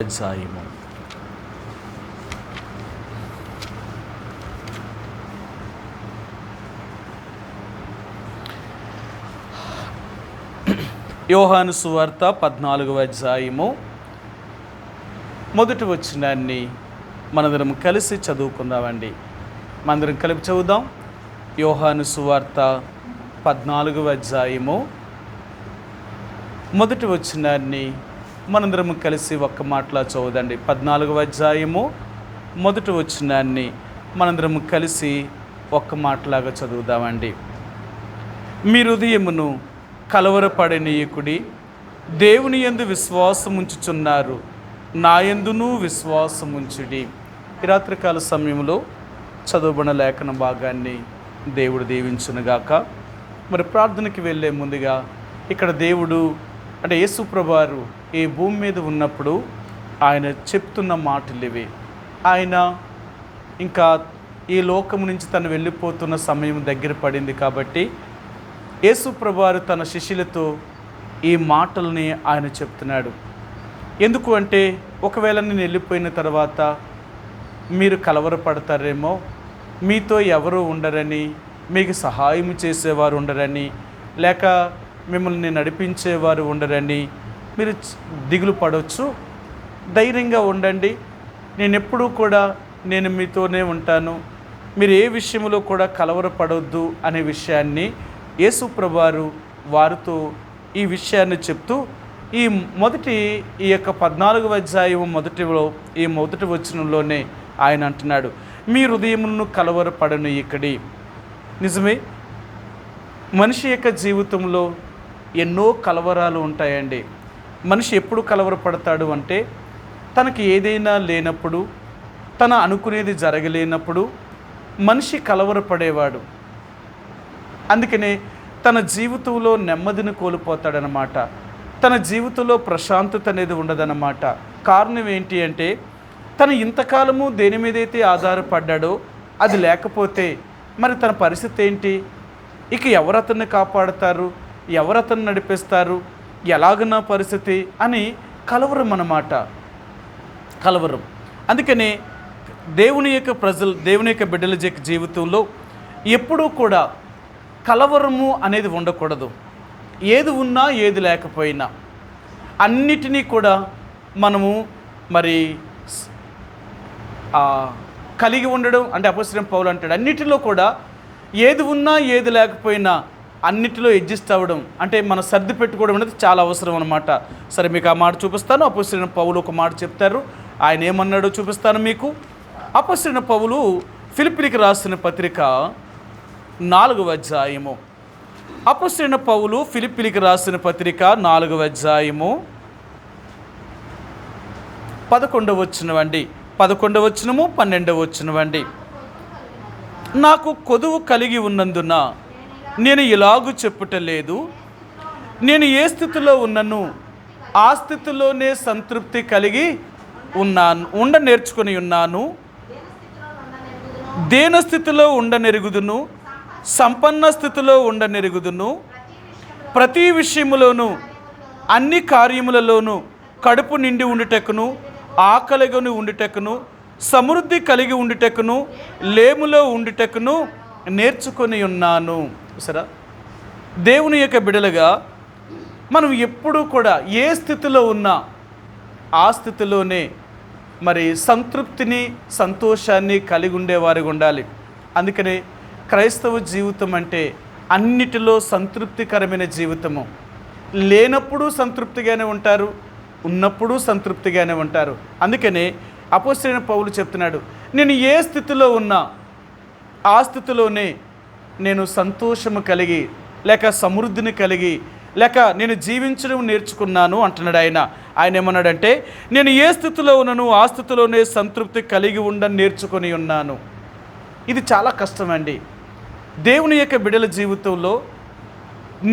అధ్యాయము యోహాను సువార్త 14వ అధ్యాయము మొదటి వచనాన్ని మనందరం కలిసి చదువుకుందామండి. మనందరం కలిపి చదువుదాం. యోహాను సువార్త 14వ అధ్యాయము మొదటి వచనాన్ని మనందరం కలిసి ఒక్క మాటలా చదువుదండి. 14వ అధ్యాయము మొదటి వచనాన్ని మనందరం కలిసి ఒక్క మాటలాగా చదువుదామండి. మీ హృదయమును కలవరపడనీయకుడి, దేవుని యందు విశ్వాసముంచుచున్నారు, నా యందును విశ్వాసముంచుడి. ఈ రాత్రికాల సమయంలో చదువుబడిన లేఖన భాగాన్ని దేవుడు దీవించునుగాక. మరి ప్రార్థనకి వెళ్ళే ముందుగా ఇక్కడ దేవుడు అంటే యేసు ప్రభువారు ఈ భూమి మీద ఉన్నప్పుడు ఆయన చెప్తున్న మాటలు ఇవి. ఆయన ఇంకా ఈ లోకం నుంచి తను వెళ్ళిపోతున్న సమయం దగ్గర పడింది కాబట్టి యేసు ప్రభువారు తన శిష్యులతో ఈ మాటల్ని ఆయన చెప్తున్నాడు. ఎందుకు అంటే ఒకవేళ నేను వెళ్ళిపోయిన తర్వాత మీరు కలవరపడతారేమో, మీతో ఎవరు ఉండరని, మీకు సహాయం చేసేవారు ఉండరని, లేక మిమ్మల్ని నడిపించేవారు ఉండరని మీరు దిగులు పడవచ్చు. ధైర్యంగా ఉండండి, నేను ఎప్పుడూ కూడా నేను మీతోనే ఉంటాను, మీరు ఏ విషయంలో కూడా కలవరపడవద్దు అనే విషయాన్ని యేసు ప్రభువారు వారితో ఈ విషయాన్ని చెప్తూ ఈ యొక్క 14వ అధ్యాయం మొదటి వచనంలోనే ఆయన అంటున్నాడు, మీ హృదయములను కలవరపడను ఇక్కడి. నిజమే, మనిషి యొక్క జీవితంలో ఎన్నో కలవరాలు ఉంటాయండి. మనిషి ఎప్పుడు కలవరపడతాడు అంటే తనకి ఏదైనా లేనప్పుడు, తన అనుకునేది జరగలేనప్పుడు మనిషి కలవరపడేవాడు. అందుకనే తన జీవితంలో నెమ్మదిని కోల్పోతాడనమాట, తన జీవితంలో ప్రశాంతత అనేది ఉండదన్నమాట. కారణం ఏంటి అంటే తను ఇంతకాలము దేని మీదైతే ఆధారపడ్డాడో అది లేకపోతే మరి తన పరిస్థితి ఏంటి? ఇక ఎవరు అతన్ని కాపాడుతారు, ఎవరు అతన్ని నడిపిస్తారు, ఎలాగన్నా పరిస్థితి అని కలవరం అన్నమాట, కలవరం. అందుకనే దేవుని యొక్క బిడ్డల జీవితంలో ఎప్పుడూ కూడా కలవరము అనేది ఉండకూడదు. ఏది ఉన్నా ఏది లేకపోయినా అన్నిటినీ కూడా మనము మరి కలిగి ఉండడం అంటే అపోస్తలుడైన పౌలు అంటాడు, అన్నిటిలో కూడా ఏది ఉన్నా ఏది లేకపోయినా అన్నిటిలో అడ్జస్ట్ అవ్వడం అంటే మనం సర్ది పెట్టుకోవడం అనేది చాలా అవసరం అన్నమాట. సరే, మీకు ఆ మాట చూపిస్తాను. అపోస్తలుడైన పౌలు ఒక మాట చెప్తారు, ఆయన ఏమన్నాడో చూపిస్తాను మీకు. అపోస్తలుడైన పౌలు ఫిలిప్పీలకు రాసిన పత్రిక 4వ అధ్యాయము. అపోస్తలుడైన పౌలు ఫిలిప్పీలకు రాసిన పత్రిక 4వ అధ్యాయము 11వ వచనమండి, 11వ వచనము 12వ వచనమండి. నాకు కొదువు కలిగి ఉన్నందున నేను ఇలాగూ చెప్పుటలేదు, నేను ఏ స్థితిలో ఉన్నను ఆ స్థితిలోనే సంతృప్తి కలిగి నేర్చుకొని ఉన్నాను. దేన స్థితిలో ఉండనెరుగుదును, సంపన్న స్థితిలో ఉండనెరుగుదును. ప్రతి విషయములోనూ అన్ని కార్యములలోనూ కడుపు నిండి ఉండుటకును, ఆకలిగొని ఉండుటకును, సమృద్ధి కలిగి ఉండుటకును, లేములో ఉండుటకును నేర్చుకొని ఉన్నాను. సరే, దేవుని యొక్క బిడలుగా మనం ఎప్పుడూ కూడా ఏ స్థితిలో ఉన్నా ఆ స్థితిలోనే మరి సంతృప్తిని, సంతోషాన్ని కలిగి ఉండేవారిగా ఉండాలి. అందుకనే క్రైస్తవ జీవితం అంటే అన్నిటిలో సంతృప్తికరమైన జీవితము. లేనప్పుడు సంతృప్తిగానే ఉంటారు, ఉన్నప్పుడు సంతృప్తిగానే ఉంటారు. అందుకనే అపోస్తలుడైన పౌలు చెప్తున్నాడు, నేను ఏ స్థితిలో ఉన్నా ఆ స్థితిలోనే నేను సంతోషము కలిగి లేక సమృద్ధిని కలిగి లేక నేను జీవించడం నేర్చుకున్నాను అంటున్నాడు. ఆయన ఏమన్నాడంటే, నేను ఏ స్థితిలో ఉన్నాను ఆ స్థితిలోనే సంతృప్తి కలిగి నేర్చుకొని ఉన్నాను. ఇది చాలా కష్టమండి. దేవుని యొక్క బిడ్డల జీవితంలో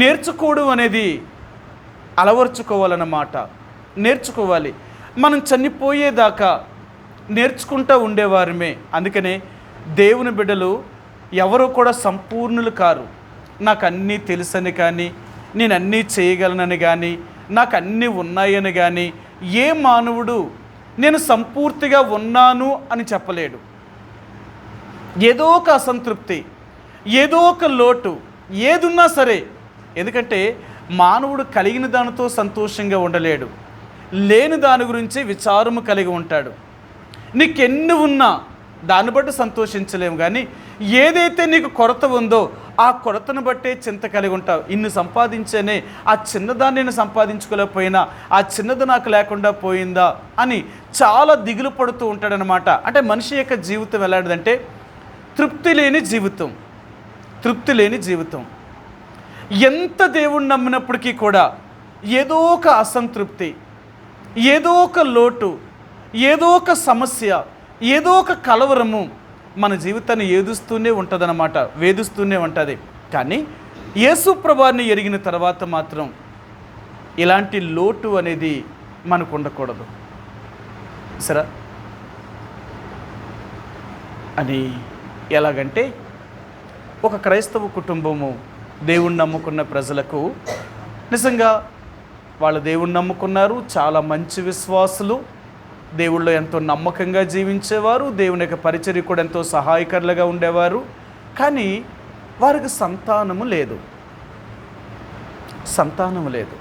నేర్చుకోవడం అనేది అలవర్చుకోవాలన్నమాట, నేర్చుకోవాలి. మనం చనిపోయేదాకా నేర్చుకుంటూ ఉండేవారమే. అందుకనే దేవుని బిడ్డలు ఎవరు కూడా సంపూర్ణులు కారు. నాకు అన్నీ తెలుసని కానీ, నేను అన్నీ చేయగలనని కానీ, నాకు అన్నీ ఉన్నాయని కానీ ఏ మానవుడు నేను సంపూర్తిగా ఉన్నాను అని చెప్పలేడు. ఏదో ఒక అసంతృప్తి, ఏదో ఒక లోటు, ఏదున్నా సరే. ఎందుకంటే మానవుడు కలిగిన దానితో సంతోషంగా ఉండలేడు, లేని దాని గురించి విచారము కలిగి ఉంటాడు. నీకెన్ని ఉన్నా దాన్ని బట్టి సంతోషించలేము, కానీ ఏదైతే నీకు కొరత ఉందో ఆ కొరతను బట్టే చింత కలిగి ఉంటావు. ఇన్ని సంపాదించేనే ఆ చిన్నదాన్ని నేను సంపాదించుకోలేకపోయినా, ఆ చిన్నది నాకు లేకుండా పోయిందా అని చాలా దిగులు పడుతూ ఉంటాడనమాట. అంటే మనిషి యొక్క జీవితం ఎలాంటిదంటే తృప్తి లేని జీవితం, తృప్తి లేని జీవితం. ఎంత దేవుణ్ణి నమ్మినప్పటికీ కూడా ఏదో ఒక అసంతృప్తి, ఏదో ఒక లోటు, ఏదో ఒక సమస్య, ఏదో ఒక కలవరము మన జీవితాన్ని ఏదుస్తూనే ఉంటుందన్నమాట, వేధిస్తూనే ఉంటుంది. కానీ యేసు ప్రభువుని ఎరిగిన తర్వాత మాత్రం ఇలాంటి లోటు అనేది మనకు ఉండకూడదు. సరే అని ఎలాగంటే ఒక క్రైస్తవ కుటుంబము దేవుణ్ణి నమ్ముకున్న ప్రజలకు నిజంగా వాళ్ళు దేవుణ్ణి నమ్ముకున్నారు, చాలా మంచి విశ్వాసులు, దేవుళ్ళో ఎంతో నమ్మకంగా జీవించేవారు, దేవుని యొక్క పరిచర్య కూడా ఎంతో సహాయకరులుగా ఉండేవారు. కానీ వారికి సంతానము లేదు, సంతానము లేదు.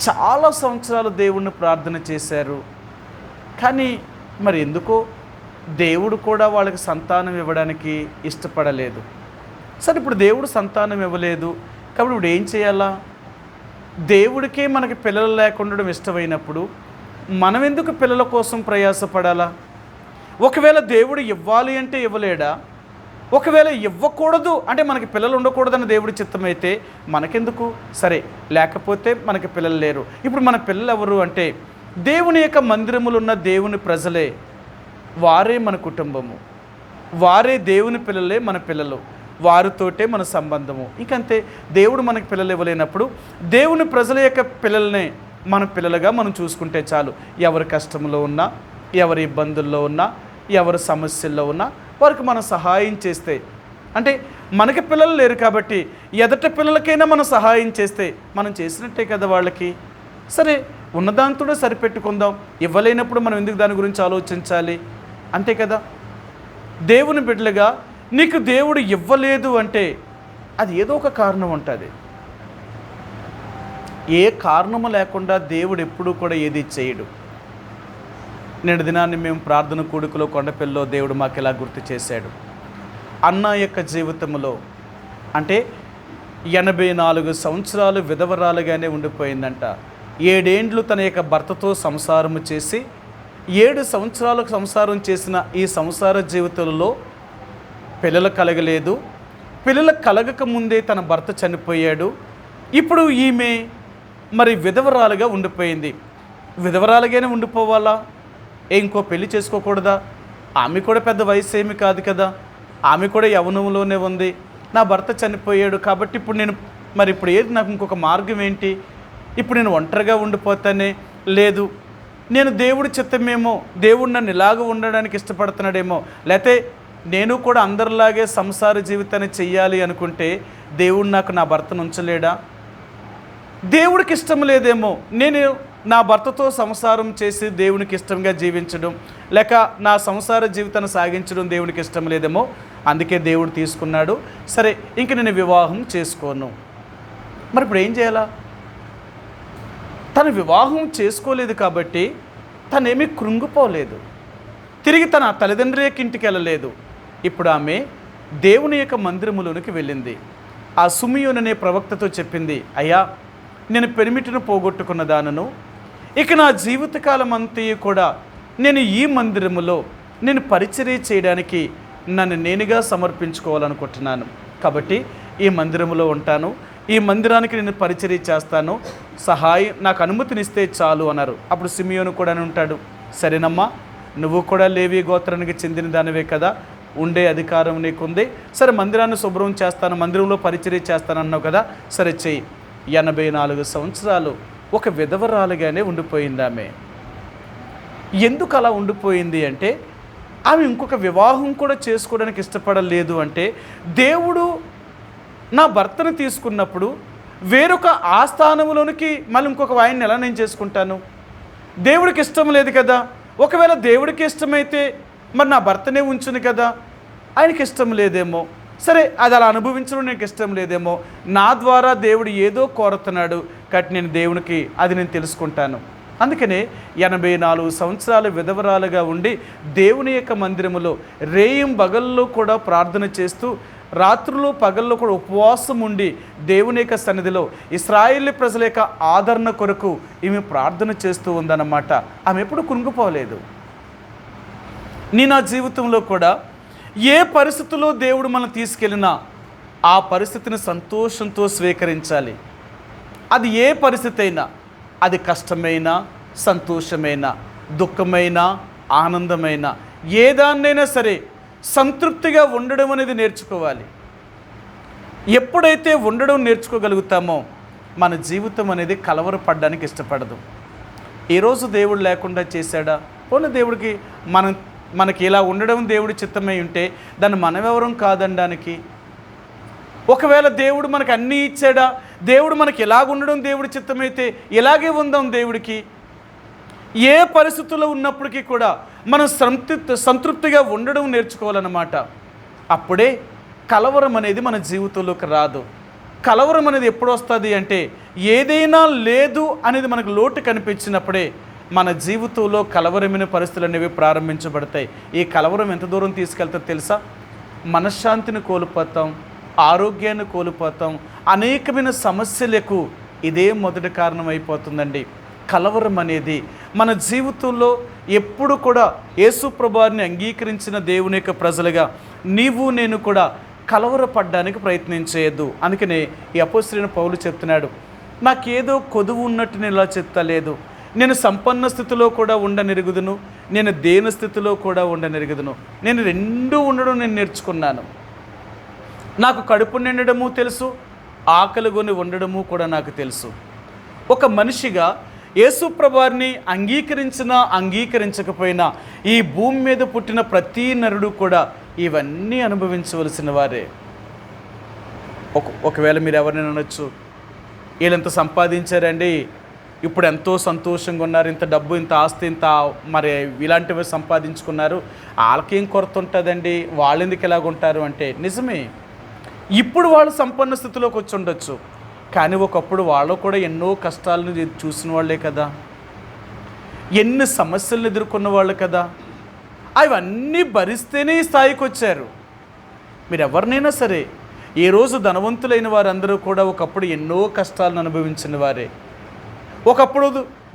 చాలా సంవత్సరాలు దేవుణ్ణి ప్రార్థన చేశారు, కానీ మరి ఎందుకో దేవుడు కూడా వాళ్ళకి సంతానం ఇవ్వడానికి ఇష్టపడలేదు. సరే, ఇప్పుడు దేవుడు సంతానం ఇవ్వలేదు కాబట్టి ఇప్పుడు ఏం చేయాలా? దేవుడికే మనకి పిల్లలు లేకుండా ఇష్టమైనప్పుడు మనం ఎందుకు పిల్లల కోసం ప్రయాసపడాలా? ఒకవేళ దేవుడు ఇవ్వాలి అంటే ఇవ్వలేడా? ఒకవేళ ఇవ్వకూడదు అంటే మనకి పిల్లలు ఉండకూడదని దేవుడి చిత్తమైతే మనకెందుకు? సరే, లేకపోతే మనకి పిల్లలు లేరు. ఇప్పుడు మన పిల్లలు ఎవరు అంటే దేవుని యొక్క మందిరములు ఉన్న దేవుని ప్రజలే, వారే మన కుటుంబము, వారే దేవుని పిల్లలే మన పిల్లలు, వారితోటే మన సంబంధము. ఇంకంతే. దేవుడు మనకి పిల్లలు ఇవ్వలేనప్పుడు దేవుని ప్రజల యొక్క పిల్లల్నే మన పిల్లలుగా మనం చూసుకుంటే చాలు. ఎవరి కష్టంలో ఉన్నా, ఎవరి ఇబ్బందుల్లో ఉన్నా, ఎవరి సమస్యల్లో ఉన్నా వారికి మనం సహాయం చేస్తే, అంటే మనకి పిల్లలు లేరు కాబట్టి ఎదట పిల్లలకైనా మనం సహాయం చేస్తే మనం చేసినట్టే కదా వాళ్ళకి. సరే, ఉన్నదాంతో సరిపెట్టుకుందాం, ఇవ్వలేనప్పుడు మనం ఎందుకు దాని గురించి ఆలోచించాలి? అంతే కదా. దేవుని బిడ్డలుగా నీకు దేవుడు ఇవ్వలేదు అంటే అది ఏదో ఒక కారణం ఉంటుంది. ఏ కారణము లేకుండా దేవుడు ఎప్పుడూ కూడా ఏది చేయడు. నేడు దినాన్ని మేము ప్రార్థన కూడుకలో కొండపల్లిలో దేవుడు మాకు ఇలా గుర్తు చేశాడు. అన్న యొక్క జీవితంలో అంటే 84 సంవత్సరాలు విధవరాలుగానే ఉండిపోయిందంట. 7 ఏండ్లు తన యొక్క భర్తతో సంసారము చేసి 7 సంవత్సరాలకు సంసారం చేసిన ఈ సంసార జీవితంలో పిల్లలు కలగలేదు. పిల్లలు కలగక ముందే తన భర్త చనిపోయాడు. ఇప్పుడు ఈమె మరి విధవరాలుగా ఉండిపోయింది. విధవరాలుగానే ఉండిపోవాలా? ఇంకో పెళ్లి చేసుకోకూడదా? ఆమె కూడా పెద్ద వయసు ఏమి కాదు కదా, ఆమె కూడా యవ్వనంలోనే ఉంది. నా భర్త చనిపోయాడు కాబట్టి ఇప్పుడు ఏది నాకు ఇంకొక మార్గం ఏంటి? ఇప్పుడు నేను ఒంటరిగా ఉండిపోతానే? లేదు, నేను దేవుడి చిత్తమేమో, దేవుడు నన్ను ఇలాగ ఉండడానికి ఇష్టపడుతున్నాడేమో, లేకపోతే నేను కూడా అందరిలాగే సంసార జీవితాన్ని చెయ్యాలి అనుకుంటే దేవుడు నాకు నా భర్తను ఉంచలేడా? దేవుడికి ఇష్టం లేదేమో నేను నా భర్తతో సంసారం చేసి దేవునికి ఇష్టంగా జీవించడం, లేక నా సంసార జీవితాన్ని సాగించడం దేవునికి ఇష్టం లేదేమో, అందుకే దేవుడు తీసుకున్నాడు. సరే, ఇంక నేను వివాహం చేసుకోను. మరి ఇప్పుడు ఏం చేయాలా? తను వివాహం చేసుకోలేదు కాబట్టి తనేమీ కృంగిపోలేదు, తిరిగి తన తల్లిదండ్రుల ఇంటికి వెళ్ళలేదు. ఇప్పుడు ఆమె దేవుని యొక్క మందిరములోనికి వెళ్ళింది. ఆ సుమియోను అనే ప్రవక్తతో చెప్పింది, అయ్యా, నేను పెనిమిటిని పోగొట్టుకున్న దానను, ఇక నా జీవితకాలం అంతా కూడా నేను ఈ మందిరములో నేను పరిచర్య చేయడానికి నన్ను నేనుగా సమర్పించుకోవాలనుకుంటున్నాను. కాబట్టి ఈ మందిరములో ఉంటాను, ఈ మందిరానికి నేను పరిచర్య చేస్తాను, సహాయం నాకు అనుమతినిస్తే చాలు అన్నారు. అప్పుడు సిమియోను కూడా ఉంటాడు, సరేనమ్మా, నువ్వు కూడా లేవి గోత్రానికి చెందిన దానివే కదా, ఉండే అధికారం నీకుంది. సరే, మందిరాన్ని శుభ్రం చేస్తాను, మందిరంలో పరిచర్య చేస్తాను అన్నావు కదా, సరే చెయ్యి. 84 సంవత్సరాలు ఒక విధవరాలుగానే ఉండిపోయింది ఆమె. ఎందుకు అలా ఉండిపోయింది అంటే ఆమె ఇంకొక వివాహం కూడా చేసుకోవడానికి ఇష్టపడలేదు. అంటే దేవుడు నా భర్తను తీసుకున్నప్పుడు వేరొక ఆస్థానంలోనికి మళ్ళీ ఇంకొక వాయిని ఎలా నేను చేసుకుంటాను? దేవుడికి ఇష్టం లేదు కదా. ఒకవేళ దేవుడికి ఇష్టమైతే మరి నా భర్తనే ఉంచును కదా, ఆయనకి ఇష్టం లేదేమో, సరే అది అలా అనుభవించడం నాకు ఇష్టం లేదేమో, నా ద్వారా దేవుడు ఏదో కోరుతున్నాడు కాబట్టి నేను దేవునికి అది నేను తెలుసుకుంటాను. అందుకనే 84 సంవత్సరాలు విధవరాలుగా ఉండి దేవుని యొక్క మందిరములో రేయం పగల్లో కూడా ప్రార్థన చేస్తూ, రాత్రులు పగల్లో కూడా ఉపవాసం ఉండి దేవుని యొక్క సన్నిధిలో ఇశ్రాయేలు ప్రజల యొక్క ఆదరణ కొరకు ఈమె ప్రార్థన చేస్తూ ఉందన్నమాట. ఆమె ఎప్పుడు కృంగిపోలేదు. నా జీవితంలో కూడా ఏ పరిస్థితుల్లో దేవుడు మనం తీసుకెళ్ళినా ఆ పరిస్థితిని సంతోషంతో స్వీకరించాలి. అది ఏ పరిస్థితి అయినా, అది కష్టమైనా, సంతోషమైనా, దుఃఖమైనా, ఆనందమైనా, ఏదాన్నైనా సరే సంతృప్తిగా ఉండడం అనేది నేర్చుకోవాలి. ఎప్పుడైతే ఉండడం నేర్చుకోగలుగుతామో మన జీవితం అనేది కలవరపడడానికి ఇష్టపడదు. ఈరోజు దేవుడు లేకుండా చేశాడా, పోనీ దేవుడికి మనకి ఇలా ఉండడం దేవుడి చిత్తమై ఉంటే దాన్ని మనమెవరం కాదనడానికి. ఒకవేళ దేవుడు మనకు అన్నీ ఇచ్చాడా, దేవుడు మనకి ఎలాగ ఉండడం దేవుడి చిత్తమైతే ఇలాగే ఉందాం దేవుడికి. ఏ పరిస్థితుల్లో ఉన్నప్పటికీ కూడా మనం సంతృప్తిగా ఉండడం నేర్చుకోవాలన్నమాట. అప్పుడే కలవరం అనేది మన జీవితంలోకి రాదు. కలవరం అనేది ఎప్పుడు వస్తుంది అంటే, ఏదైనా లేదు అనేది మనకు లోటు కనిపించినప్పుడే మన జీవితంలో కలవరమైన పరిస్థితులు అనేవి ప్రారంభించబడతాయి. ఈ కలవరం ఎంత దూరం తీసుకెళ్తాదో తెలుసా? మనశ్శాంతిని కోల్పోతాం, ఆరోగ్యాన్ని కోల్పోతాం, అనేకమైన సమస్యలకు ఇదే మొదటి కారణం అయిపోతుందండి. కలవరం అనేది మన జీవితంలో ఎప్పుడు కూడా యేసు ప్రభువుని అంగీకరించిన దేవుని యొక్క ప్రజలుగా నీవు నేను కూడా కలవరపడడానికి ప్రయత్నం చేయొద్దు. అందుకనే ఈ అపోస్తలుడైన పౌలు చెప్తున్నాడు, నాకేదో కొదువు ఉన్నట్టు నేను ఇలా చెప్తలేదు, నేను సంపన్న స్థితిలో కూడా ఉండనెరుగుదును, నేను దేని స్థితిలో కూడా ఉండనెరుగుదును, నేను రెండూ ఉండడం నేను నేర్చుకున్నాను. నాకు కడుపు నిండడము తెలుసు, ఆకలిగొని ఉండడము కూడా నాకు తెలుసు. ఒక మనిషిగా యేసు ప్రభువుని అంగీకరించినా అంగీకరించకపోయినా ఈ భూమి మీద పుట్టిన ప్రతి నరుడు కూడా ఇవన్నీ అనుభవించవలసిన వారే. ఒకవేళ మీరు ఎవరినైనా అనొచ్చు, వీళ్ళంత సంపాదించారండి, ఇప్పుడు ఎంతో సంతోషంగా ఉన్నారు, ఇంత డబ్బు, ఇంత ఆస్తి, ఇంత మరి ఇలాంటివి సంపాదించుకున్నారు, వాళ్ళకేం కొరత ఉంటుందండి, వాళ్ళు ఎందుకు ఎలాగుంటారు అంటే, నిజమే, ఇప్పుడు వాళ్ళు సంపన్న స్థితిలోకి వచ్చి ఉండొచ్చు, కానీ ఒకప్పుడు వాళ్ళు కూడా ఎన్నో కష్టాలను చూసిన వాళ్ళే కదా, ఎన్ని సమస్యలను ఎదుర్కొన్న వాళ్ళు కదా, అవన్నీ భరిస్తేనే ఈ స్థాయికి వచ్చారు. మీరు ఎవరినైనా సరే, ఈరోజు ధనవంతులైన వారందరూ కూడా ఒకప్పుడు ఎన్నో కష్టాలను అనుభవించిన వారే. ఒకప్పుడు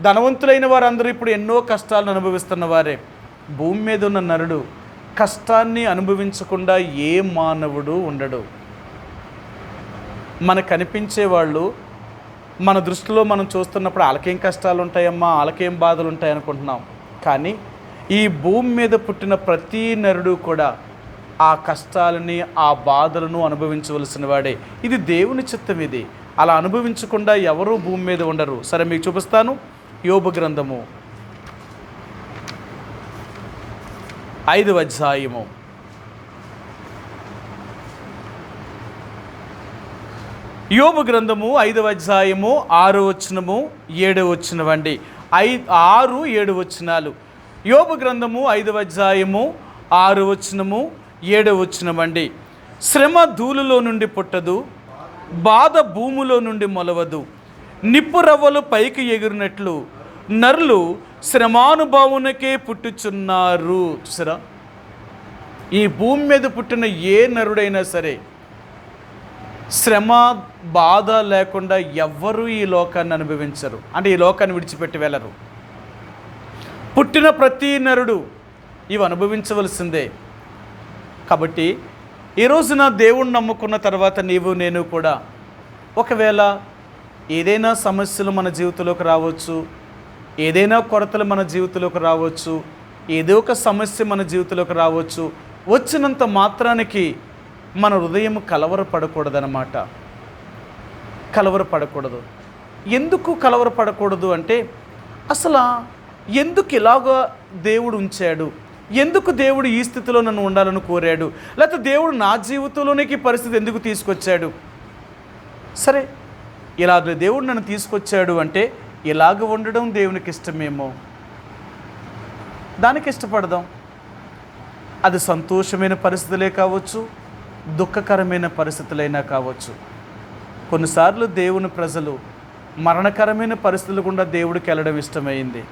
ధనవంతులైన వారందరూ ఇప్పుడు ఎన్నో కష్టాలను అనుభవిస్తున్న వారే. భూమి మీద ఉన్న నరుడు కష్టాన్ని అనుభవించకుండా ఏ మానవుడు ఉండడు. మనకు కనిపించే వాళ్ళు మన దృష్టిలో మనం చూస్తున్నప్పుడు వాళ్ళకేం కష్టాలు ఉంటాయమ్మా, వాళ్ళకేం బాధలు ఉంటాయి అనుకుంటున్నాం. కానీ ఈ భూమి మీద పుట్టిన ప్రతి నరుడు కూడా ఆ కష్టాలని, ఆ బాధలను అనుభవించవలసిన వాడే. ఇది దేవుని చిత్తం. ఇది అలా అనుభవించకుండా ఎవరూ భూమి మీద ఉండరు. సరే, మీకు చూపిస్తాను. యోబు గ్రంథము 5వ అధ్యాయము. యోబు గ్రంథము 5వ అధ్యాయము 6వ వచనము 7వ వచనమండి. 6, 7 వచనాలు. యోబు గ్రంథము 5వ అధ్యాయము 6వ వచనము 7వ వచనమండి. శ్రమ ధూళిలో నుండి పుట్టదు, బాధ భూమిలో నుండి మొలవదు, నిప్పు రవ్వలు పైకి ఎగిరినట్లు నరులు శ్రమానుభావునకే పుట్టుచున్నారు. చూసారా, ఈ భూమి మీద పుట్టిన ఏ నరుడైనా సరే శ్రమ, బాధ లేకుండా ఎవ్వరూ ఈ లోకాన్ని అనుభవించరు. అంటే ఈ లోకాన్ని విడిచిపెట్టి వెళ్ళరు. పుట్టిన ప్రతి నరుడు ఇవి అనుభవించవలసిందే. కాబట్టి ఈ రోజున దేవుణ్ణి నమ్ముకున్న తర్వాత నీవు నేను కూడా ఒకవేళ ఏదైనా సమస్యలు మన జీవితంలోకి రావచ్చు, ఏదైనా కొరతలు మన జీవితంలోకి రావచ్చు, ఏదో ఒక సమస్య మన జీవితంలోకి రావచ్చు. వచ్చినంత మాత్రానికి మన హృదయం కలవరపడకూడదన్నమాట. కలవరపడకూడదు. ఎందుకు కలవరపడకూడదు అంటే, అసలు ఎందుకు ఇలాగా దేవుడు ఉంచాడు, ఎందుకు దేవుడు ఈ స్థితిలో నన్ను ఉండాలని కోరాడు, లేకపోతే దేవుడు నా జీవితంలోనికి పరిస్థితి ఎందుకు తీసుకొచ్చాడు. సరే, ఇలాగ దేవుడు నన్ను తీసుకొచ్చాడు అంటే ఇలాగ ఉండడం దేవునికి ఇష్టమేమో, దానికి ఇష్టపడదాం. అది సంతోషమైన పరిస్థితులే కావచ్చు, దుఃఖకరమైన పరిస్థితులైనా కావచ్చు. కొన్నిసార్లు దేవుని ప్రజలు మరణకరమైన పరిస్థితులు గుండా దేవుడికి వెళ్ళడం ఇష్టమైంది.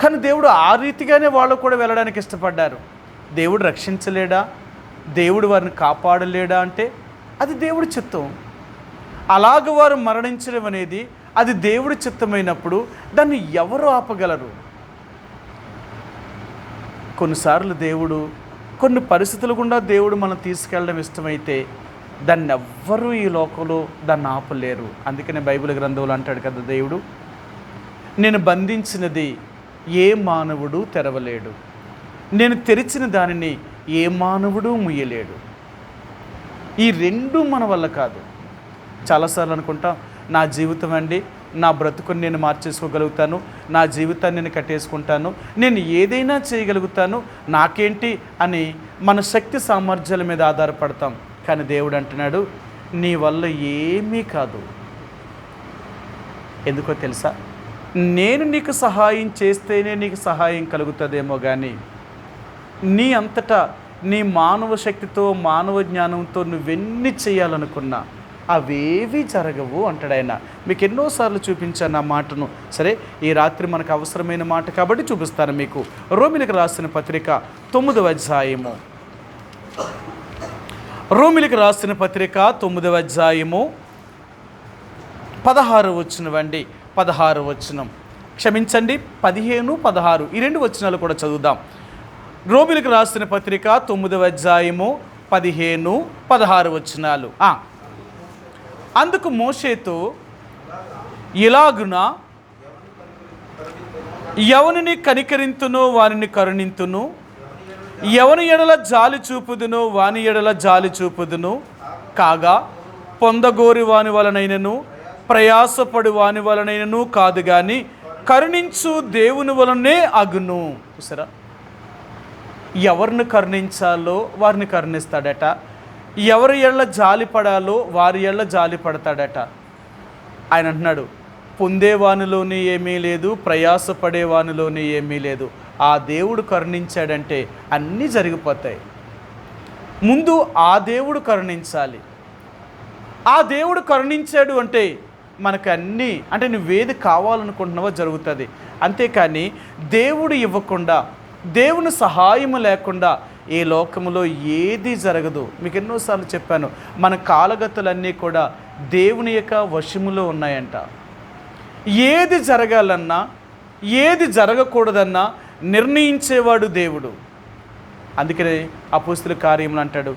కానీ దేవుడు ఆ రీతిగానే వాళ్ళు కూడా వెళ్ళడానికి ఇష్టపడ్డారు. దేవుడు రక్షించలేడా, దేవుడు వారిని కాపాడలేడా అంటే అది దేవుడి చిత్తం. అలాగ వారు మరణించడం అనేది అది దేవుడి చిత్తమైనప్పుడు దాన్ని ఎవరు ఆపగలరు? కొన్నిసార్లు దేవుడు కొన్ని పరిస్థితులు గుండా దేవుడు మనం తీసుకెళ్ళడం ఇష్టమైతే దాన్ని ఎవ్వరూ ఈ లోకంలో దాన్ని ఆపలేరు. అందుకనే బైబిల్ గ్రంథంలో అంటాడు కదా దేవుడు, నేను బంధించినది ఏ మానవుడు తెరవలేడు, నేను తెరిచిన దానిని ఏ మానవుడు ముయ్యలేడు. ఈ రెండు మన వల్ల కాదు. చాలాసార్లు అనుకుంటాం, నా జీవితం అండి, నా బ్రతుకుని నేను మార్చేసుకోగలుగుతాను, నా జీవితాన్ని నేను కట్టేసుకుంటాను, నేను ఏదైనా చేయగలుగుతాను, నాకేంటి అని మన శక్తి సామర్థ్యాల మీద ఆధారపడతాం. కానీ దేవుడు అంటున్నాడు, నీ వల్ల ఏమీ కాదు. ఎందుకో తెలుసా? నేను నీకు సహాయం చేస్తేనే నీకు సహాయం కలుగుతుందేమో కానీ నీ అంతటా నీ మానవ శక్తితో మానవ జ్ఞానంతో నువ్వెన్ని చేయాలనుకున్నా అవేవి జరగవు అంటాడు ఆయన. మీకు ఎన్నోసార్లు చూపించాను ఆ మాటను. సరే, ఈ రాత్రి మనకు అవసరమైన మాట కాబట్టి చూపిస్తాను మీకు. రోమిలికి రాసిన పత్రిక 9వ అధ్యాయము, రోమిలికి రాసిన పత్రిక 9వ అధ్యాయము 16వ వచనం అండి. 16వ వచనం, క్షమించండి 15, 16 ఈ రెండు వచనాలు కూడా చదువుదాం. రోమిలికి రాసిన పత్రిక 9వ అధ్యాయము 15, 16 వచనాలు. అందుకు మోషేతో, ఇలాగున ఎవరిని కనికరింతునో వారిని కరుణింతును, ఎవని ఎడల జాలి చూపుదునో వాని ఎడల జాలి చూపుదును, కాగా పొందగోరి వాని వలనైనను ప్రయాసపడు వాని వలనైనను కాదు కానీ కరుణించు దేవుని వలనే అగును. చూసారా, ఎవరిని కరుణించాలో వారిని కరుణిస్తాడట, ఎవరి ఎళ్ళ జాలి పడాలో వారి ఎళ్ళ జాలి పడతాడట. ఆయన అంటున్నాడు, పొందేవానిలోని ఏమీ లేదు, ప్రయాసపడేవానిలోని ఏమీ లేదు. ఆ దేవుడు కరుణించాడంటే అన్నీ జరిగిపోతాయి. ముందు ఆ దేవుడు కరుణించాలి. ఆ దేవుడు కరుణించాడు అంటే మనకు అన్నీ, అంటే నువ్వేది కావాలనుకుంటున్నావో జరుగుతుంది. అంతేకాని దేవుడు ఇవ్వకుండా, దేవుని సహాయము లేకుండా ఈ లోకములో ఏది జరగదు. మీకు ఎన్నోసార్లు చెప్పాను, మన కాలగతులన్నీ కూడా దేవుని యొక్క వశములో ఉన్నాయంట. ఏది జరగాలన్నా ఏది జరగకూడదన్నా నిర్ణయించేవాడు దేవుడు. అందుకనే అపోస్తలుల కార్యములు అంటాడు,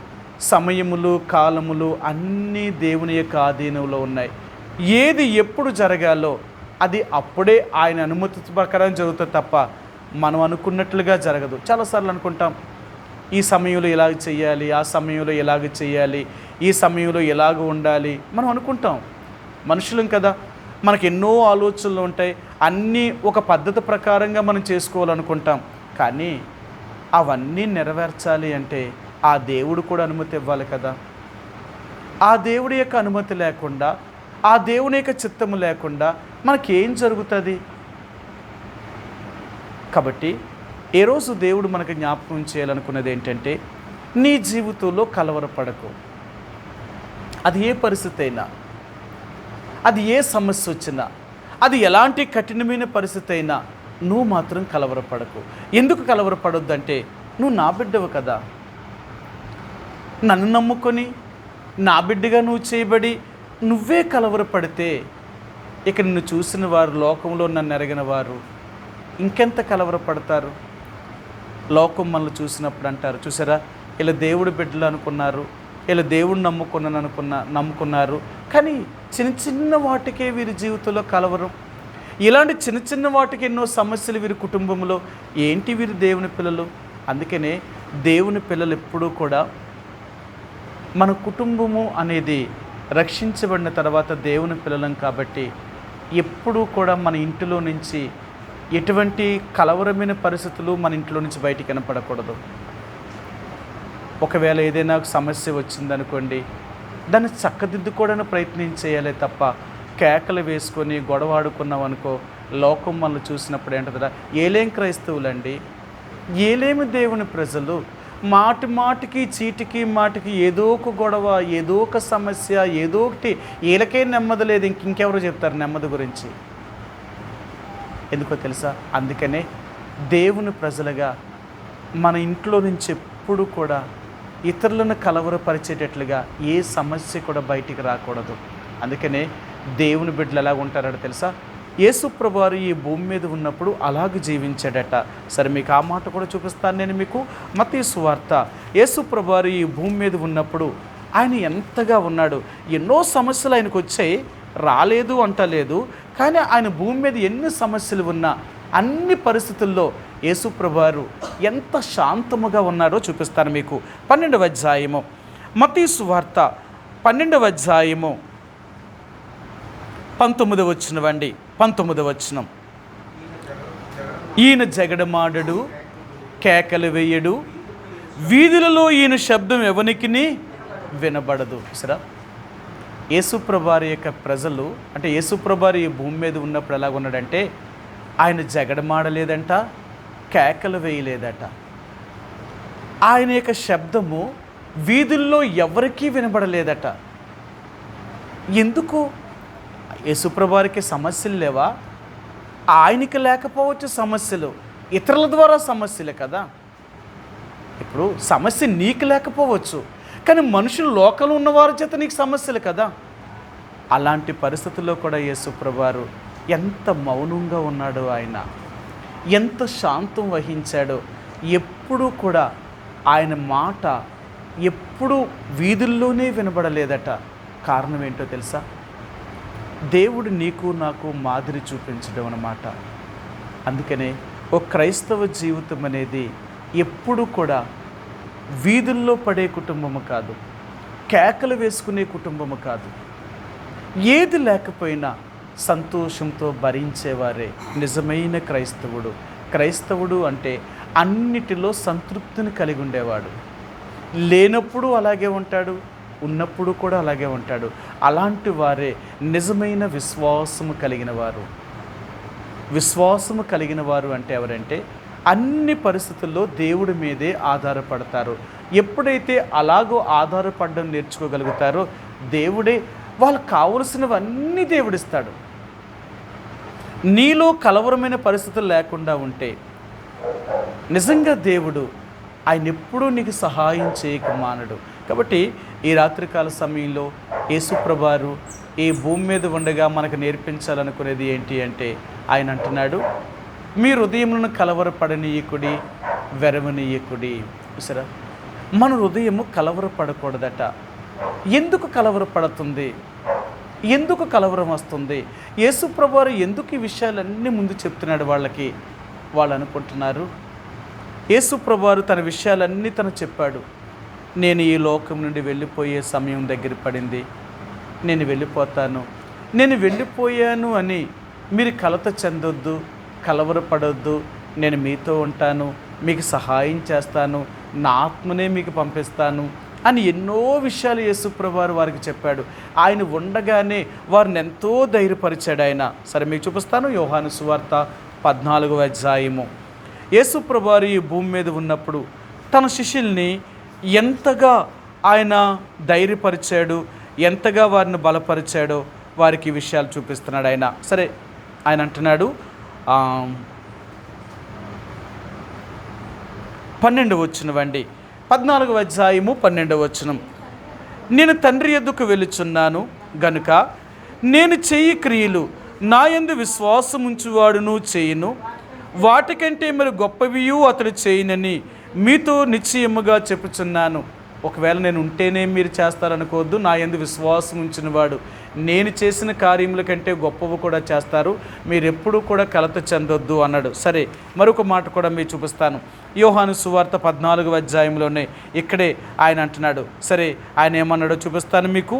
సమయములు కాలములు అన్నీ దేవుని యొక్క ఆధీనంలో ఉన్నాయి. ఏది ఎప్పుడు జరగాలో అది అప్పుడే ఆయన అనుమతి ప్రకారం జరుగుతుంది తప్ప మనం అనుకున్నట్లుగా జరగదు. చాలాసార్లు అనుకుంటాం, ఈ సమయంలో ఇలాగ చేయాలి, ఆ సమయంలో ఇలాగ చేయాలి, ఈ సమయంలో ఇలాగ ఉండాలి మనం అనుకుంటాం. మనుషులం కదా, మనకు ఎన్నో ఆలోచనలు ఉంటాయి, అన్నీ ఒక పద్ధతి ప్రకారంగా మనం చేసుకోవాలనుకుంటాం. కానీ అవన్నీ నెరవేర్చాలి అంటే ఆ దేవుడు కూడా అనుమతి ఇవ్వాలి కదా. ఆ దేవుడి యొక్క అనుమతి లేకుండా, ఆ దేవుని యొక్క చిత్తము లేకుండా మనకేం జరుగుతుంది? కాబట్టి ఏ రోజు దేవుడు మనకు జ్ఞాపకం చేయాలనుకున్నది ఏంటంటే, నీ జీవితంలో కలవరపడకు. అది ఏ పరిస్థితి అయినా, అది ఏ సమస్య వచ్చినా, అది ఎలాంటి కఠినమైన పరిస్థితి అయినా నువ్వు మాత్రం కలవరపడకు. ఎందుకు కలవరపడొద్దంటే, నువ్వు నా బిడ్డవు కదా. నన్ను నమ్ముకొని నా బిడ్డగా నువ్వు చేయబడి నువ్వే కలవరపడితే ఇక నిన్ను చూసిన వారు, లోకంలో నన్ను ఎరగిన వారు ఇంకెంత కలవరపడతారు? లోకం మనల్ని చూసినప్పుడు అంటారు, చూసారా ఇలా దేవుడి బిడ్డలు అనుకున్నారు, ఇలా దేవుడు నమ్ముకున్నారు, కానీ చిన్న చిన్న వాటికే వీరి జీవితంలో కలవరం. ఇలాంటి చిన్న చిన్న వాటికి ఎన్నో సమస్యలు వీరి కుటుంబంలో. ఏంటి వీరు దేవుని పిల్లలు? అందుకనే దేవుని పిల్లలు ఎప్పుడూ కూడా, మన కుటుంబము అనేది రక్షించబడిన తర్వాత దేవుని పిల్లలం కాబట్టి ఎప్పుడూ కూడా మన ఇంటిలో నుంచి ఎటువంటి కలవరమైన పరిస్థితులు మన ఇంట్లో నుంచి బయటికి కనపడకూడదు. ఒకవేళ ఏదైనా సమస్య వచ్చిందనుకోండి, దాన్ని చక్కదిద్దుకోవడానికి ప్రయత్నం చేయాలి తప్ప కేకలు వేసుకొని గొడవ ఆడుకున్నాం అనుకో, లోకం మనల్ని చూసినప్పుడు ఏంటంటే ఏలేం క్రైస్తవులండి, ఏలేమి దేవుని ప్రజలు, మాటి మాటికి చీటికి మాటికి ఏదో ఒక గొడవ, ఏదో ఒక సమస్య, ఏదో ఒకటి, వీళ్ళకే నెమ్మది లేదు, ఇంకెవరు చెప్తారు నెమ్మది గురించి? ఎందుకో తెలుసా? అందుకనే దేవుని ప్రజలుగా మన ఇంట్లో నుంచి ఎప్పుడు కూడా ఇతరులను కలవరపరిచేటట్లుగా ఏ సమస్య కూడా బయటికి రాకూడదు. అందుకనే దేవుని బిడ్డలు ఎలాగ ఉంటారో తెలుసా? యేసు ప్రభువారు ఈ భూమి మీద ఉన్నప్పుడు అలాగ జీవించాడట. సరే, మీకు ఆ మాట కూడా చూపిస్తాను నేను మీకు. మత్తయి సువార్త. యేసు ప్రభువారు ఈ భూమి మీద ఉన్నప్పుడు ఆయన ఎంతగా ఉన్నాడు. ఎన్నో సమస్యలు ఆయనకు వచ్చాయి, రాలేదు అంటలేదు. కానీ ఆయన భూమి మీద ఎన్ని సమస్యలు ఉన్నా అన్ని పరిస్థితుల్లో యేసు ప్రభువారు ఎంత శాంతముగా ఉన్నారో చూపిస్తాను మీకు. 12వ అధ్యాయము మత్తయి సువార్త 12వ అధ్యాయము 19వ వచనమండి. 19వ వచనం. ఈయన జగడమాడడు, కేకలు వేయడు, వీధులలో ఈయన శబ్దం ఎవనికిని వినబడదు. సరే, యేసుప్రభువారి యొక్క ప్రజలు, అంటే యేసుప్రభువారు ఈ భూమి మీద ఉన్నప్పుడు ఎలాగ ఉన్నాడంటే ఆయన జగడమాడలేదంట, కేకలు వేయలేదట. ఆయన యొక్క శబ్దము వీధుల్లో ఎవరికీ వినబడలేదట. ఎందుకు? యేసుప్రభువారికి సమస్యలు లేవా? ఆయనకి లేకపోవచ్చు సమస్యలు, ఇతరుల ద్వారా సమస్యలే కదా. ఇప్పుడు సమస్య నీకు లేకపోవచ్చు, కానీ మనుషులు లోకంలో ఉన్నవారి చేత నీకు సమస్యలు కదా. అలాంటి పరిస్థితుల్లో కూడా యేసుప్రభువారు ఎంత మౌనంగా ఉన్నాడో, ఆయన ఎంత శాంతం వహించాడో. ఎప్పుడూ కూడా ఆయన మాట ఎప్పుడూ వీధుల్లోనే వినబడలేదట. కారణం ఏంటో తెలుసా? దేవుడు నీకు నాకు మాదిరి చూపించడం అన్నమాట. అందుకనే ఒక క్రైస్తవ జీవితం అనేది ఎప్పుడు కూడా వీధుల్లో పడే కుటుంబము కాదు, కేకలు వేసుకునే కుటుంబము కాదు. ఏది లేకపోయినా సంతోషంతో భరించేవారే నిజమైన క్రైస్తవుడు. క్రైస్తవుడు అంటే అన్నిటిలో సంతృప్తిని కలిగి ఉండేవాడు. లేనప్పుడు అలాగే ఉంటాడు, ఉన్నప్పుడు కూడా అలాగే ఉంటాడు. అలాంటి వారే నిజమైన విశ్వాసము కలిగిన వారు. విశ్వాసము కలిగిన వారు అంటే ఎవరంటే అన్ని పరిస్థితుల్లో దేవుడి మీదే ఆధారపడతారు. ఎప్పుడైతే అలాగో ఆధారపడడం నేర్చుకోగలుగుతారో దేవుడే వాళ్ళకు కావలసినవన్నీ దేవుడిస్తాడు. నీలో కలవరమైన పరిస్థితులు లేకుండా ఉంటే నిజంగా దేవుడు ఆయన ఎప్పుడూ నీకు సహాయం చేయక మానడు. కాబట్టి ఈ రాత్రికాల సమయంలో యేసుప్రభువారు ఈ భూమి మీద ఉండగా మనకు నేర్పించాలనుకునేది ఏంటి అంటే ఆయన అంటున్నాడు, మీ హృదయములను కలవరపడనీయకుడి, వెరవనీయకుడి. సరే, మన హృదయము కలవరపడకూడదట. ఎందుకు కలవరపడుతుంది? ఎందుకు కలవరం వస్తుంది? యేసుప్రభువారు ఎందుకు ఈ విషయాలన్నీ ముందు చెప్తున్నాడు వాళ్ళకి? వాళ్ళు అనుకుంటున్నారు యేసుప్రభువారు తన విషయాలన్నీ తను చెప్పాడు. నేను ఈ లోకం నుండి వెళ్ళిపోయే సమయం దగ్గర పడింది, నేను వెళ్ళిపోతాను, నేను వెళ్ళిపోయాను అని మీరు కలత చెందొద్దు, కలవరపడొద్దు, నేను మీతో ఉంటాను, మీకు సహాయం చేస్తాను, నా ఆత్మనే మీకు పంపిస్తాను అని ఎన్నో విషయాలు యేసుప్రభువారు వారికి చెప్పాడు. ఆయన ఉండగానే వారిని ఎంతో ధైర్యపరిచాడు ఆయన. సరే, మీకు చూపిస్తాను. యోహాను సువార్త 14వ అధ్యాయము. యేసుప్రభువారు ఈ భూమి మీద ఉన్నప్పుడు తన శిష్యుల్ని ఎంతగా ఆయన ధైర్యపరిచాడు, ఎంతగా వారిని బలపరిచాడో వారికి విషయాలు చూపిస్తున్నాడు ఆయన. సరే, ఆయన అంటున్నాడు 12వ వచనమండి. 14వ అధ్యాయము 12వ వచనం. నేను తండ్రి యొద్దకు వెళుచున్నాను గనుక నేను చేయి క్రియలు నా యందు విశ్వాసం ఉంచువాడును చేయును, వాటికంటే మరి గొప్పవియు అతడు చేయనని మీతో నిశ్చయముగా చెప్పుచున్నాను. ఒకవేళ నేను ఉంటేనే మీరు చేస్తారనుకోవద్దు. నా యందు విశ్వాసం ఉంచినవాడు నేను చేసిన కార్యముల కంటే గొప్పవి కూడా చేస్తారు, మీరు ఎప్పుడూ కూడా కలత చెందొద్దు అన్నాడు. సరే, మరొక మాట కూడా మీరు చూపిస్తాను. యోహాను సువార్త 14వ అధ్యాయంలోనే ఇక్కడే ఆయన అంటున్నాడు. సరే, ఆయన ఏమన్నాడో చూపిస్తాను మీకు.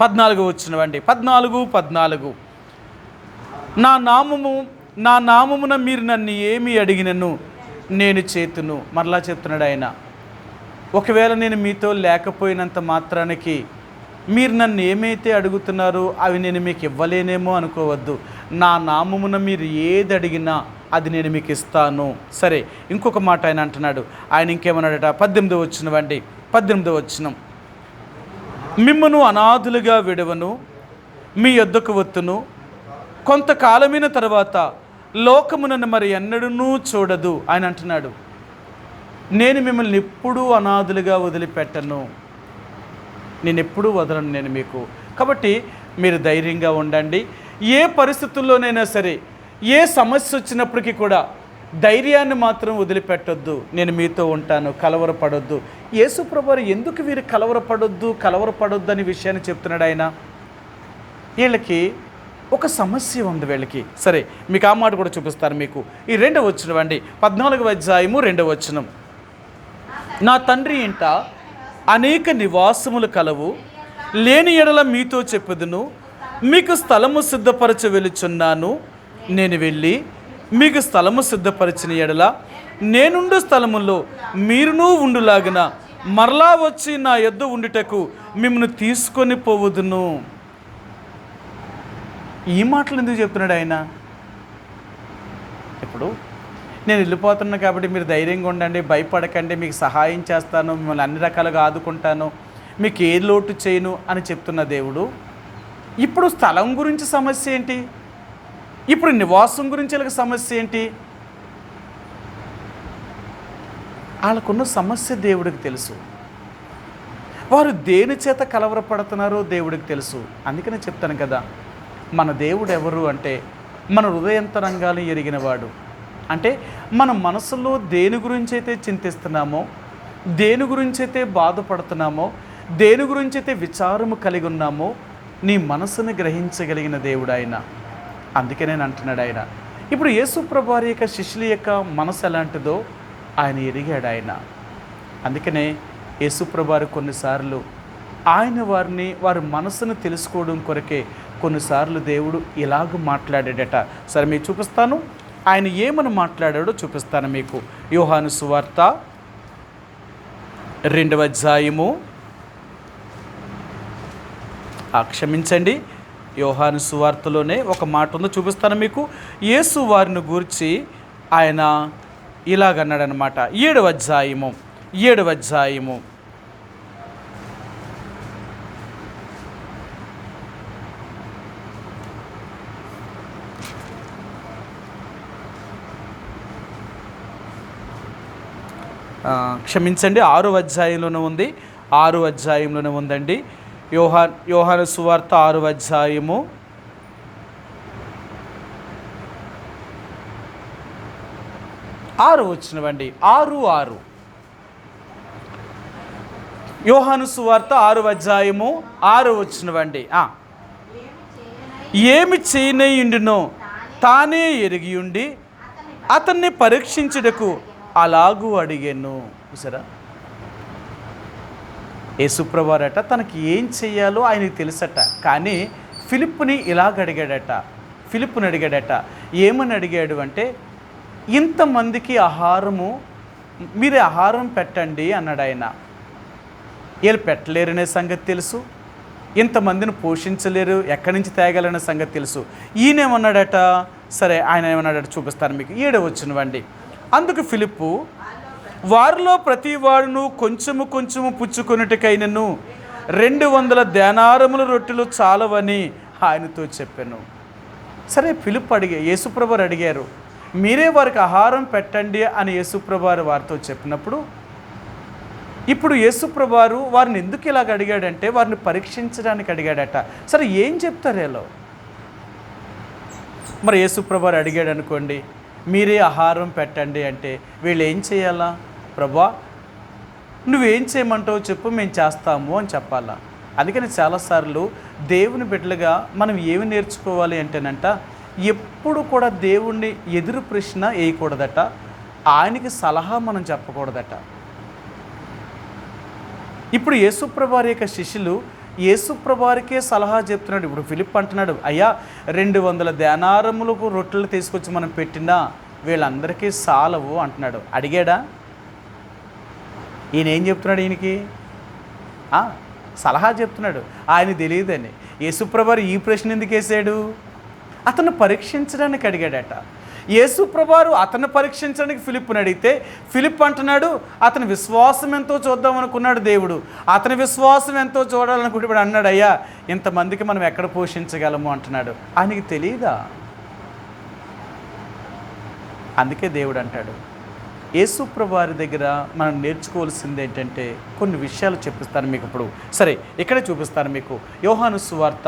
14 వచ్చినవండి. 14 నా నామమున మీరు నన్ను ఏమి అడిగినను నేను చేతును. మరలా చెప్తున్నాడు ఆయన, ఒకవేళ నేను మీతో లేకపోయినంత మాత్రానికి మీరు నన్ను ఏమైతే అడుగుతున్నారో అవి నేను మీకు ఇవ్వలేనేమో అనుకోవద్దు. నా నామమున మీరు ఏది అడిగినా అది నేను మీకు ఇస్తాను. సరే, ఇంకొక మాట ఆయన అంటున్నాడు. ఆయన ఇంకేమన్నాడట? 18వ వచనం, మిమ్మను అనాథులుగా విడవను, మీ యొద్దకు వత్తును, కొంతకాలమైన తర్వాత లోకమునను మరి ఎన్నడూ చూడదు. ఆయన అంటున్నాడు, నేను మిమ్మల్ని ఎప్పుడూ అనాథులుగా వదిలిపెట్టను, నేను ఎప్పుడూ వదలను నేను మీకు. కాబట్టి మీరు ధైర్యంగా ఉండండి. ఏ పరిస్థితుల్లోనైనా సరే, ఏ సమస్య వచ్చినప్పటికీ కూడా ధైర్యాన్ని మాత్రం వదిలిపెట్టొద్దు. నేను మీతో ఉంటాను, కలవరపడొద్దు. యేసు ప్రభువు ఎందుకు వీరు కలవరపడొద్దు అనే విషయాన్ని చెప్తున్నాడు ఆయన. వీళ్ళకి ఒక సమస్య ఉంది వీళ్ళకి. సరే, మీకు ఆ మాట కూడా చూపిస్తాను. మీకు ఈ 2వ వచనం అండి, 14వ అధ్యాయము 2వ వచనం. నా తండ్రి ఇంట అనేక నివాసములు కలవు, లేని ఎడల మీతో చెప్పుదును, మీకు స్థలము సిద్ధపరచ వెలుచున్నాను. నేను వెళ్ళి మీకు స్థలము సిద్ధపరిచిన ఎడల నేనుండు స్థలములో మీరునూ ఉండులాగిన మరలా వచ్చి నా యొద్ద ఉండుటకు మిమ్మల్ని తీసుకొని పోవదును. ఈ మాటలు ఎందుకు చెప్తున్నాడు ఆయన? ఇప్పుడు నేను వెళ్ళిపోతున్నా కాబట్టి మీరు ధైర్యంగా ఉండండి, భయపడకండి, మీకు సహాయం చేస్తాను, మిమ్మల్ని అన్ని రకాలుగా ఆదుకుంటాను, మీకు ఏ లోటు చేయను అని చెప్తున్న దేవుడు ఇప్పుడు స్థలం గురించి సమస్య ఏంటి? ఇప్పుడు నివాసం గురించి వాళ్ళకి సమస్య ఏంటి? వాళ్ళకున్న సమస్య దేవుడికి తెలుసు. వారు దేని చేత కలవరపడుతున్నారో దేవుడికి తెలుసు. అందుకనే చెప్తాను కదా, మన దేవుడు ఎవరు అంటే మన హృదయంతరంగాలు ఎరిగినవాడు. అంటే మన మనసులో దేని గురించి అయితే చింతిస్తున్నామో, దేని గురించి అయితే బాధపడుతున్నామో, దేని గురించి అయితే విచారము కలిగి ఉన్నామో నీ మనసును గ్రహించగలిగిన దేవుడు ఆయన. అందుకే నేను అంటున్నాడు ఆయన. ఇప్పుడు యేసు ప్రభువారి యొక్క శిష్యుల యొక్క మనసు ఎలాంటిదో ఆయన ఎరిగాడు ఆయన. అందుకనే యేసు ప్రభువారు కొన్నిసార్లు ఆయన వారి మనసును తెలుసుకోవడం కొరకే కొన్నిసార్లు దేవుడు ఇలాగ మాట్లాడాడట. సరే, మీకు చూపిస్తాను ఆయన ఏమని మాట్లాడాడో చూపిస్తాను మీకు. యోహాను సువార్త 2వ అధ్యాయము, క్షమించండి, యోహాను సువార్తలోనే ఒక మాట ఉందో చూపిస్తాను మీకు. యేసు వారిని గూర్చి ఆయన ఇలాగన్నాడనమాట. 7వ అధ్యాయము క్షమించండి, 6వ అధ్యాయంలోనే ఉంది. 6వ అధ్యాయంలోనే ఉందండి. యోహాను సువార్త 6వ అధ్యాయము 6వ వచనమండి. 6 యోహాను సువార్త 6వ అధ్యాయము 6వ వచనమండి. ఏమి చేయనయుండునో తానే ఎరిగియుండి అతన్ని పరీక్షించుటకు అలాగూ అడిగాను. చూసారా, యేసుప్రభువారట తనకి ఏం చెయ్యాలో ఆయనకి తెలుసట. కానీ ఫిలిప్పుని అడిగాడట. ఏమని అడిగాడు అంటే, ఇంతమందికి ఆహారము మీరే ఆహారం పెట్టండి అన్నాడు ఆయన. వీళ్ళు పెట్టలేరనే సంగతి తెలుసు, ఇంతమందిని పోషించలేరు, ఎక్కడి నుంచి తేగలనే సంగతి తెలుసు. ఈయనేమన్నాడట? సరే, ఆయన ఏమన్నాడట చూపిస్తాను మీకు. 7వ వచనమండి. అందుకు ఫిలిప్పు, వారిలో ప్రతి వాడును కొంచెము పుచ్చుకొనుటకైనను 200 దేనారముల రొట్టెలు చాలవని ఆయనతో చెప్పాను. సరే, ఫిలిప్పు యేసుప్రభువారు అడిగారు, మీరే వారికి ఆహారం పెట్టండి అని యేసుప్రభువారు వారితో చెప్పినప్పుడు, ఇప్పుడు యేసుప్రభువారు వారిని ఎందుకు ఇలాగ అడిగాడంటే వారిని పరీక్షించడానికి అడిగాడట. సరే, ఏం చెప్తారు వీళ్ళు? మరి యేసుప్రభువారు అడిగాడు అనుకోండి, మీరే ఆహారం పెట్టండి అంటే వీళ్ళు ఏం చేయాలా? ప్రభువా, నువ్వేం చేయమంటావు చెప్పు, మేము చేస్తాము అని చెప్పాలా. అందుకని చాలాసార్లు దేవుని బిడ్డలుగా మనం ఏమి నేర్చుకోవాలి అంటేనంట, ఎప్పుడు కూడా దేవుణ్ణి ఎదురు ప్రశ్న వేయకూడదట, ఆయనకి సలహా మనం చెప్పకూడదట. ఇప్పుడు యేసుప్రభువారి యొక్క శిష్యులు యేసుప్రభువారికే సలహా చెప్తున్నాడు. ఇప్పుడు ఫిలిప్ అంటున్నాడు, అయ్యా 200 దేనారములకు రొట్టెలు తీసుకొచ్చి మనం పెట్టినా వీళ్ళందరికీ సాలవు అంటున్నాడు. అడిగాడా? ఈయన ఏం చెప్తున్నాడు ఈయనకి? సలహా చెప్తున్నాడు. ఆయన తెలియదని. యేసుప్రభువారు ఈ ప్రశ్న ఎందుకు వేసాడు? అతను పరీక్షించడానికి అడిగాడట. యేసుప్రభువారు అతను పరీక్షించడానికి ఫిలిప్పుని అడిగితే ఫిలిప్ అంటున్నాడు అతని విశ్వాసం ఎంతో చూద్దాం అనుకున్నాడు దేవుడు. అతని విశ్వాసం ఎంతో చూడాలనుకుంటే ఇప్పుడు అన్నాడు, అయ్యా ఇంతమందికి మనం ఎక్కడ పోషించగలము అంటున్నాడు. ఆయనకి తెలియదా? అందుకే దేవుడు అంటాడు, యేసుప్రభువారి దగ్గర మనం నేర్చుకోవాల్సింది ఏంటంటే కొన్ని విషయాలు చెప్పిస్తాను మీకు ఇప్పుడు. సరే, ఇక్కడే చూపిస్తాను మీకు. యోహాను సువార్త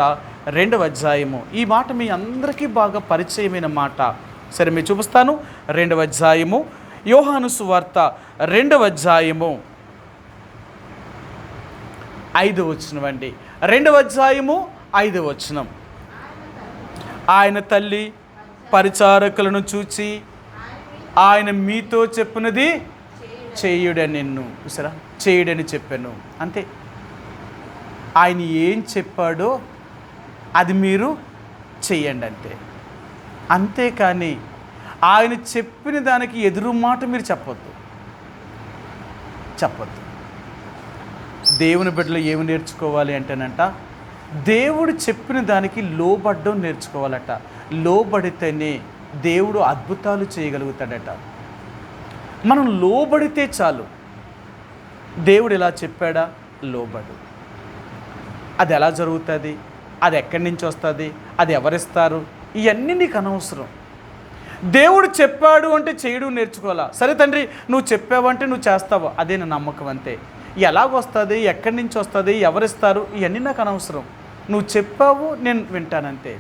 2వ అధ్యాయము. ఈ మాట మీ అందరికీ బాగా పరిచయమైన మాట. సరే, మీరు చూపిస్తాను. 2వ అధ్యాయము, యోహాను సువార్త 2వ అధ్యాయము 5వ వచనం అండి. 2వ అధ్యాయము 5వ వచనం. ఆయన తల్లి పరిచారకులను చూచి ఆయన మీతో చెప్పినది చేయుడని నిన్ను చూసారా, చేయుడని చెప్పాను. అంతే. ఆయన ఏం చెప్పాడో అది మీరు చెయ్యండి అంతే. అంతేకాని ఆయన చెప్పిన దానికి ఎదురు మాట మీరు చెప్పొద్దు. దేవుని బిడ్డలు ఏమి నేర్చుకోవాలి అంటేనంట, దేవుడు చెప్పిన దానికి లోబడ్డం నేర్చుకోవాలట. లోబడితేనే దేవుడు అద్భుతాలు చేయగలుగుతాడట. మనం లోబడితే చాలు. దేవుడు ఇలా చెప్పాడా, లోబడు. అది ఎలా జరుగుతుంది, అది ఎక్కడి నుంచి వస్తుంది, అది ఎవరిస్తారు, ఇవన్నీ నీకు అనవసరం. దేవుడు చెప్పాడు అంటే చేయడం నేర్చుకోవాలా. సరే తండ్రి నువ్వు చెప్పావంటే నువ్వు చేస్తావు, అదే నా నమ్మకం అంతే. ఎలాగొస్తుంది, ఎక్కడి నుంచి వస్తుంది, ఎవరిస్తారు, ఇవన్నీ నాకు అనవసరం. నువ్వు చెప్పావు, నేను వింటానంతే.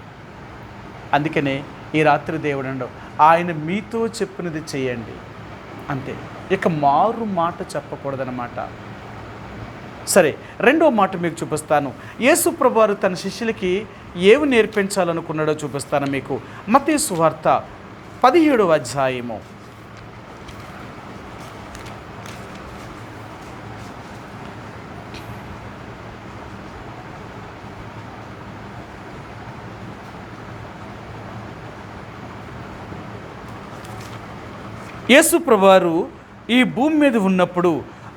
అందుకనే ఈ రాత్రి దేవుడు ఆయన మీతో చెప్పినది చేయండి అంతే. ఇక మారు మాట చెప్పకూడదన్నమాట. సరే, 2వ మాట మీకు చూపిస్తాను. యేసుప్రభువారు తన శిష్యులకి ఏమి నేర్పించాలనుకున్నాడో చూపిస్తాను మీకు. మత్తయి సువార్త 17వ అధ్యాయము. యేసుప్రభువారు ఈ భూమి మీద ఉన్నప్పుడు,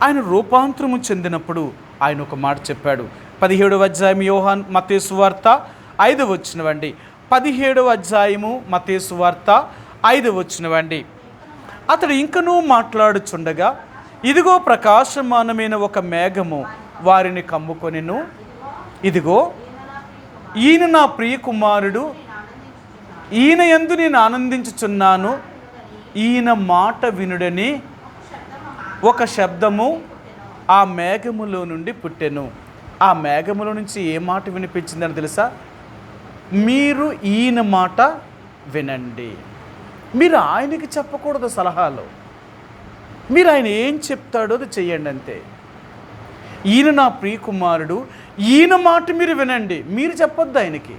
ఆయన రూపాంతరము చెందినప్పుడు ఆయన ఒక మాట చెప్పాడు. 17వ అధ్యాయం మత్తయి సువార్త 5వ వచనమండి. 17వ అధ్యాయము మత్తయి సువార్త 5వ వచనమండి. అతడు ఇంకనూ మాట్లాడుచుండగా, ఇదిగో ప్రకాశమానమైన ఒక మేఘము వారిని కమ్ముకొనెను. ఇదిగో ఈయన నా ప్రియ కుమారుడు, ఈయన యందు నేను ఆనందించుచున్నాను, ఈయన మాట వినుడని ఒక శబ్దము ఆ మేఘములో నుండి పుట్టెను. ఆ మేఘములో నుంచి ఏ మాట వినిపించిందని తెలుసా? మీరు ఈయన మాట వినండి. మీరు ఆయనకి చెప్పకూడదు సలహాలు. మీరు ఆయన ఏం చెప్తాడో అది చెయ్యండి అంతే. ఈయన నా ప్రియ కుమారుడు, ఈయన మాట మీరు వినండి, మీరు చెప్పొద్దు ఆయనకి.